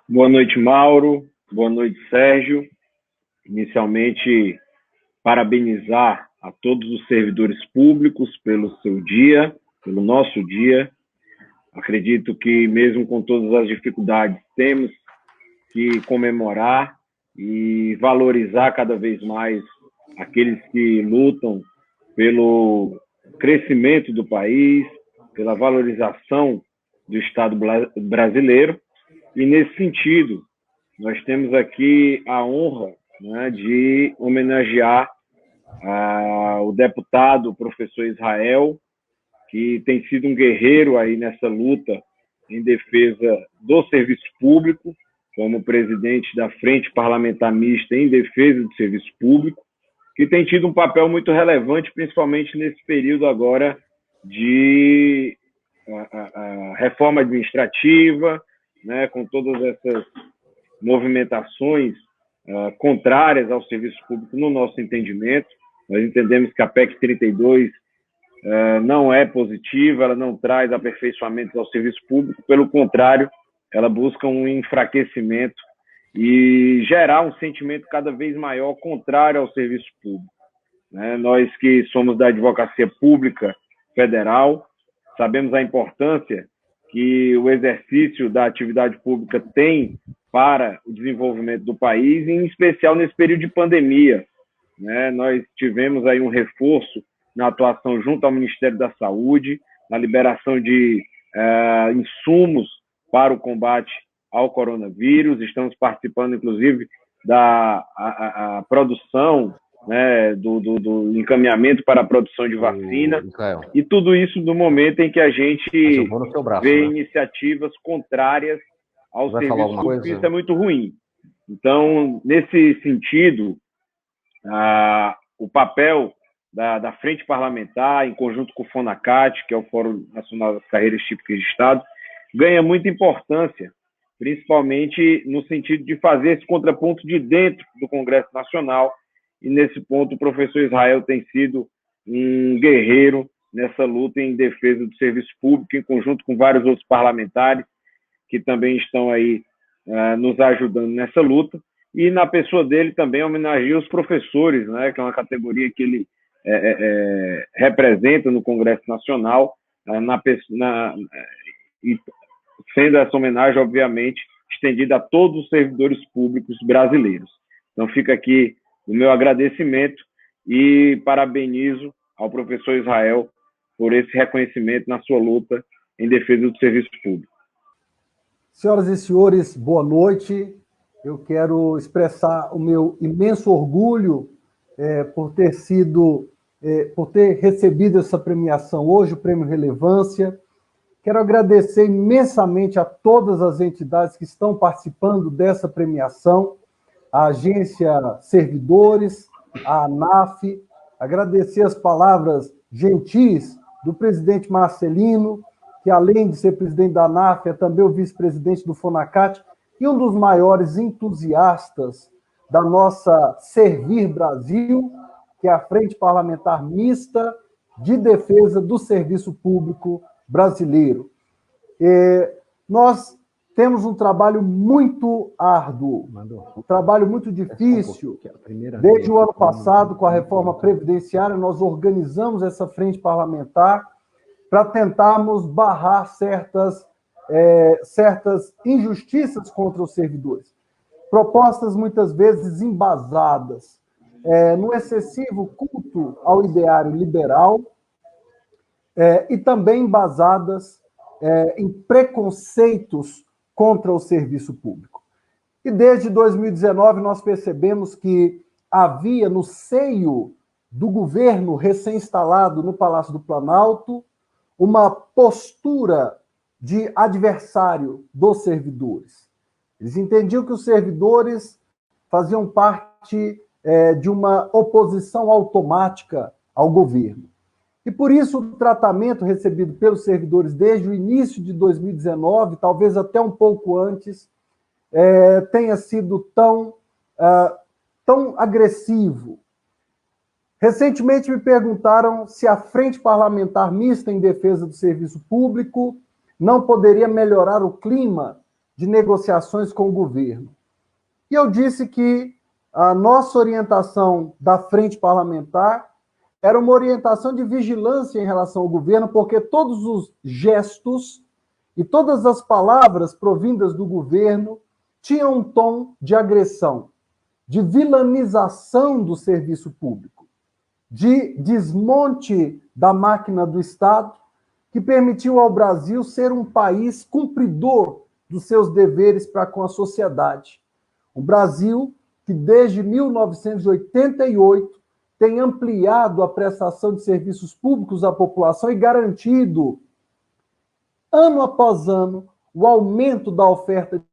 Boa noite, Mauro. Boa noite, Sérgio. Inicialmente, parabenizar a todos os servidores públicos pelo seu dia, pelo nosso dia. Acredito que, mesmo com todas as dificuldades, temos que comemorar e valorizar cada vez mais aqueles que lutam pelo crescimento do país, pela valorização do Estado brasileiro. E, nesse sentido, nós temos aqui a honra, né, de homenagear o deputado, o professor Israel, que tem sido um guerreiro aí nessa luta em defesa do serviço público, como presidente da Frente Parlamentar Mista em defesa do serviço público, que tem tido um papel muito relevante, principalmente nesse período agora de reforma administrativa, né, com todas essas movimentações contrárias ao serviço público no nosso entendimento. Nós entendemos que a PEC 32 não é positiva, ela não traz aperfeiçoamentos ao serviço público, pelo contrário, ela busca um enfraquecimento e gerar um sentimento cada vez maior contrário ao serviço público. Nós que somos da advocacia pública federal, sabemos a importância que o exercício da atividade pública tem para o desenvolvimento do país, em especial nesse período de pandemia. Nós tivemos aí um reforço na atuação junto ao Ministério da Saúde, na liberação de insumos para o combate ao coronavírus. Estamos participando, inclusive, da produção, né, do encaminhamento para a produção de vacina, e tudo isso no momento em que a gente vê iniciativas contrárias ao serviço público, isso é muito ruim. Então, nesse sentido, o papel da Frente Parlamentar, em conjunto com o FONACAT, que é o Fórum Nacional das Carreiras Típicas de Estado, ganha muita importância, principalmente no sentido de fazer esse contraponto de dentro do Congresso Nacional. E, nesse ponto, o professor Israel tem sido um guerreiro nessa luta em defesa do serviço público, em conjunto com vários outros parlamentares que também estão aí nos ajudando nessa luta. E, na pessoa dele, também homenageia os professores, né, que é uma categoria que ele representa no Congresso Nacional, e sendo essa homenagem, obviamente, estendida a todos os servidores públicos brasileiros. Então, fica aqui o meu agradecimento e parabenizo ao professor Israel por esse reconhecimento na sua luta em defesa do serviço público. Senhoras e senhores, boa noite. Eu quero expressar o meu imenso orgulho por ter recebido essa premiação hoje, o Prêmio Relevância. Quero agradecer imensamente a todas as entidades que estão participando dessa premiação, a Agência Servidores, a ANAF, agradecer as palavras gentis do presidente Marcelino, que além de ser presidente da ANAF, é também o vice-presidente do FONACAT e um dos maiores entusiastas da nossa Servir Brasil, que é a Frente Parlamentar Mista de Defesa do Serviço Público Brasileiro. Nós temos um trabalho muito árduo, um trabalho muito difícil. Desde o ano passado, com a reforma previdenciária, nós organizamos essa frente parlamentar para tentarmos barrar certas injustiças contra os servidores. Propostas muitas vezes embasadas no excessivo culto ao ideário liberal e também embasadas em preconceitos contra o serviço público. E desde 2019 nós percebemos que havia no seio do governo recém-instalado no Palácio do Planalto uma postura de adversário dos servidores. Eles entendiam que os servidores faziam parte de uma oposição automática ao governo. E por isso o tratamento recebido pelos servidores desde o início de 2019, talvez até um pouco antes, tenha sido tão agressivo. Recentemente me perguntaram se a Frente Parlamentar Mista em Defesa do Serviço Público não poderia melhorar o clima de negociações com o governo. E eu disse que a nossa orientação da frente parlamentar era uma orientação de vigilância em relação ao governo, porque todos os gestos e todas as palavras provindas do governo tinham um tom de agressão, de vilanização do serviço público, de desmonte da máquina do Estado, que permitiu ao Brasil ser um país cumpridor dos seus deveres para com a sociedade. O Brasil, que desde 1988 tem ampliado a prestação de serviços públicos à população e garantido, ano após ano, o aumento da oferta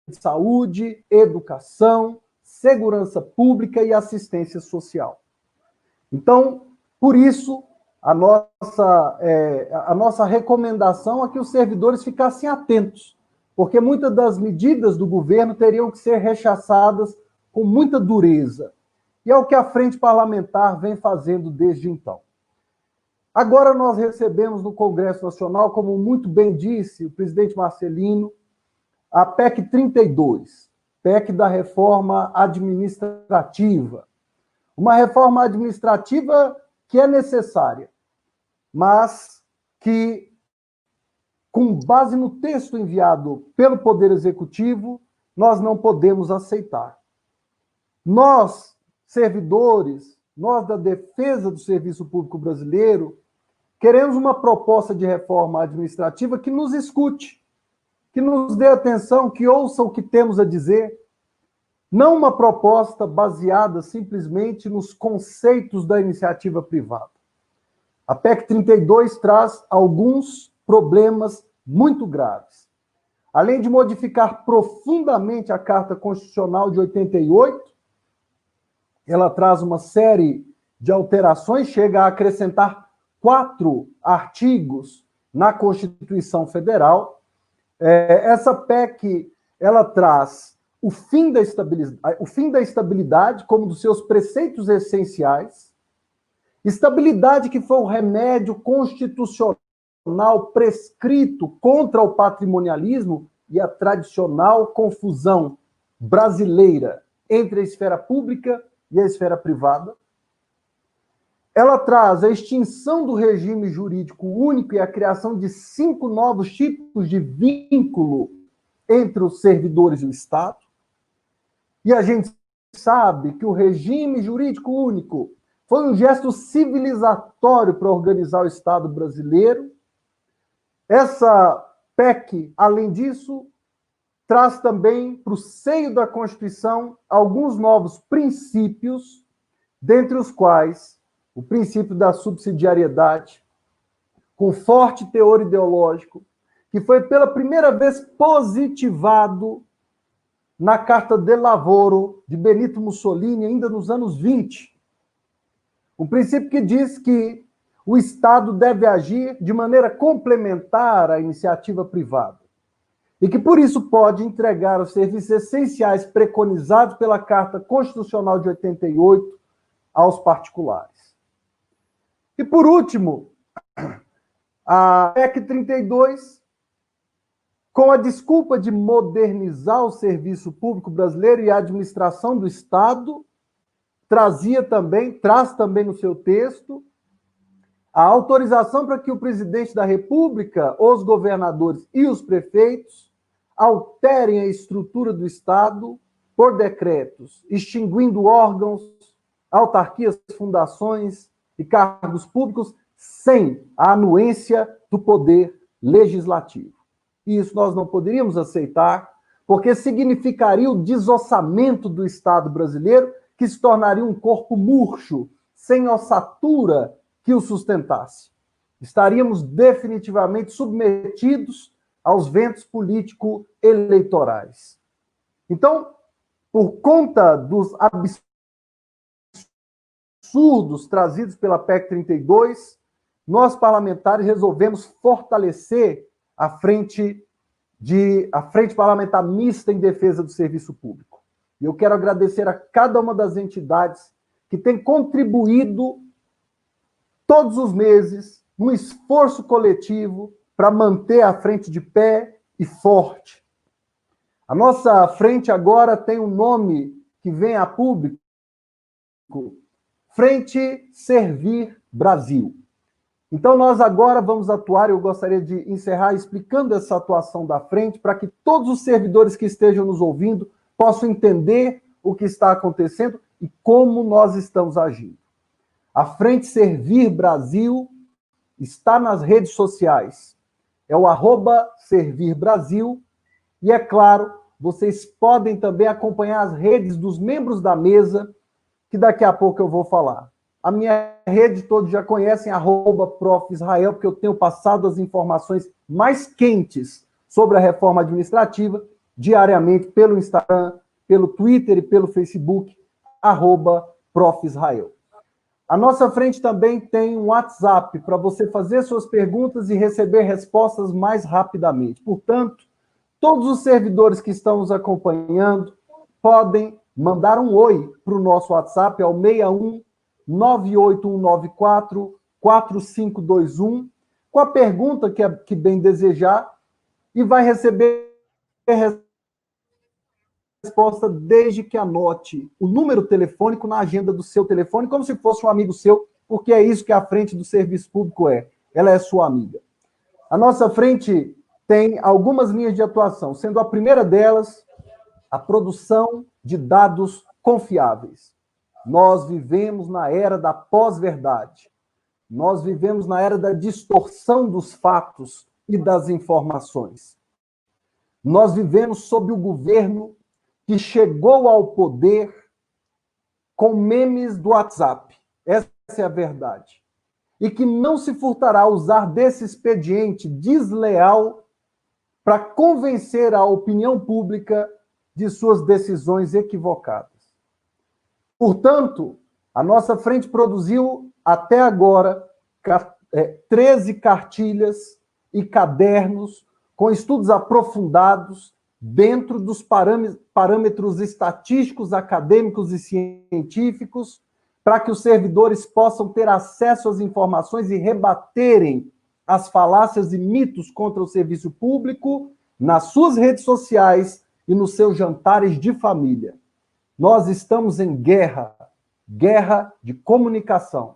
de saúde, educação, segurança pública e assistência social. Então, por isso, a nossa recomendação é que os servidores ficassem atentos, porque muitas das medidas do governo teriam que ser rechaçadas com muita dureza. E é o que a Frente Parlamentar vem fazendo desde então. Agora nós recebemos no Congresso Nacional, como muito bem disse o presidente Marcelino, a PEC 32, PEC da reforma administrativa. Uma reforma administrativa que é necessária, mas que, com base no texto enviado pelo Poder Executivo, nós não podemos aceitar. Nós, servidores, nós da defesa do serviço público brasileiro, queremos uma proposta de reforma administrativa que nos escute, que nos dê atenção, que ouça o que temos a dizer, não uma proposta baseada simplesmente nos conceitos da iniciativa privada. A PEC 32 traz alguns problemas muito graves. Além de modificar profundamente a Carta Constitucional de 88, ela traz uma série de alterações, chega a acrescentar 4 artigos na Constituição Federal. Essa PEC, ela traz o fim da estabilidade como dos seus preceitos essenciais, estabilidade que foi o remédio constitucional prescrito contra o patrimonialismo e a tradicional confusão brasileira entre a esfera pública e a esfera privada. Ela traz a extinção do regime jurídico único e a criação de 5 novos tipos de vínculo entre os servidores e o Estado. E a gente sabe que o regime jurídico único foi um gesto civilizatório para organizar o Estado brasileiro. Essa PEC, além disso, traz também para o seio da Constituição alguns novos princípios, dentre os quais o princípio da subsidiariedade, com forte teor ideológico, que foi pela primeira vez positivado na Carta de Lavoro de Benito Mussolini, ainda nos anos 20. Um princípio que diz que o Estado deve agir de maneira complementar à iniciativa privada e que, por isso, pode entregar os serviços essenciais preconizados pela Carta Constitucional de 88 aos particulares. E, por último, a PEC 32, com a desculpa de modernizar o serviço público brasileiro e a administração do Estado, traz também no seu texto a autorização para que o presidente da República, os governadores e os prefeitos alterem a estrutura do Estado por decretos, extinguindo órgãos, autarquias, fundações e cargos públicos sem a anuência do poder legislativo. E isso nós não poderíamos aceitar, porque significaria o desossamento do Estado brasileiro, que se tornaria um corpo murcho, sem ossatura que o sustentasse. Estaríamos definitivamente submetidos aos ventos político-eleitorais. Então, por conta dos absurdos trazidos pela PEC 32, nós parlamentares resolvemos fortalecer a frente parlamentar mista em defesa do serviço público. E eu quero agradecer a cada uma das entidades que tem contribuído todos os meses num esforço coletivo para manter a frente de pé e forte, A nossa frente agora tem um nome que vem a público, Frente Servir Brasil. Então, nós agora vamos atuar, eu gostaria de encerrar explicando essa atuação da frente, para que todos os servidores que estejam nos ouvindo possam entender o que está acontecendo e como nós estamos agindo. A Frente Servir Brasil está nas redes sociais. É o @ServirBrasil. E, é claro, vocês podem também acompanhar as redes dos membros da mesa, que daqui a pouco eu vou falar. A minha rede todos já conhecem, @ProfIsrael, porque eu tenho passado as informações mais quentes sobre a reforma administrativa, diariamente pelo Instagram, pelo Twitter e pelo Facebook, @ProfIsrael. A nossa frente também tem um WhatsApp para você fazer suas perguntas e receber respostas mais rapidamente. Portanto, todos os servidores que estão nos acompanhando podem mandar um oi para o nosso WhatsApp, é o 61 98194 4521, com a pergunta que bem desejar, e vai receber resposta desde que anote o número telefônico na agenda do seu telefone, como se fosse um amigo seu, porque é isso que a frente do serviço público é. Ela é sua amiga. A nossa frente tem algumas linhas de atuação, sendo a primeira delas a produção de dados confiáveis. Nós vivemos na era da pós-verdade. Nós vivemos na era da distorção dos fatos e das informações. Nós vivemos sob o governo que chegou ao poder com memes do WhatsApp. Essa é a verdade. E que não se furtará a usar desse expediente desleal para convencer a opinião pública de suas decisões equivocadas. Portanto, a nossa frente produziu, até agora, 13 cartilhas e cadernos com estudos aprofundados dentro dos parâmetros estatísticos, acadêmicos e científicos, para que os servidores possam ter acesso às informações e rebaterem as falácias e mitos contra o serviço público nas suas redes sociais e nos seus jantares de família. Nós estamos em guerra de comunicação.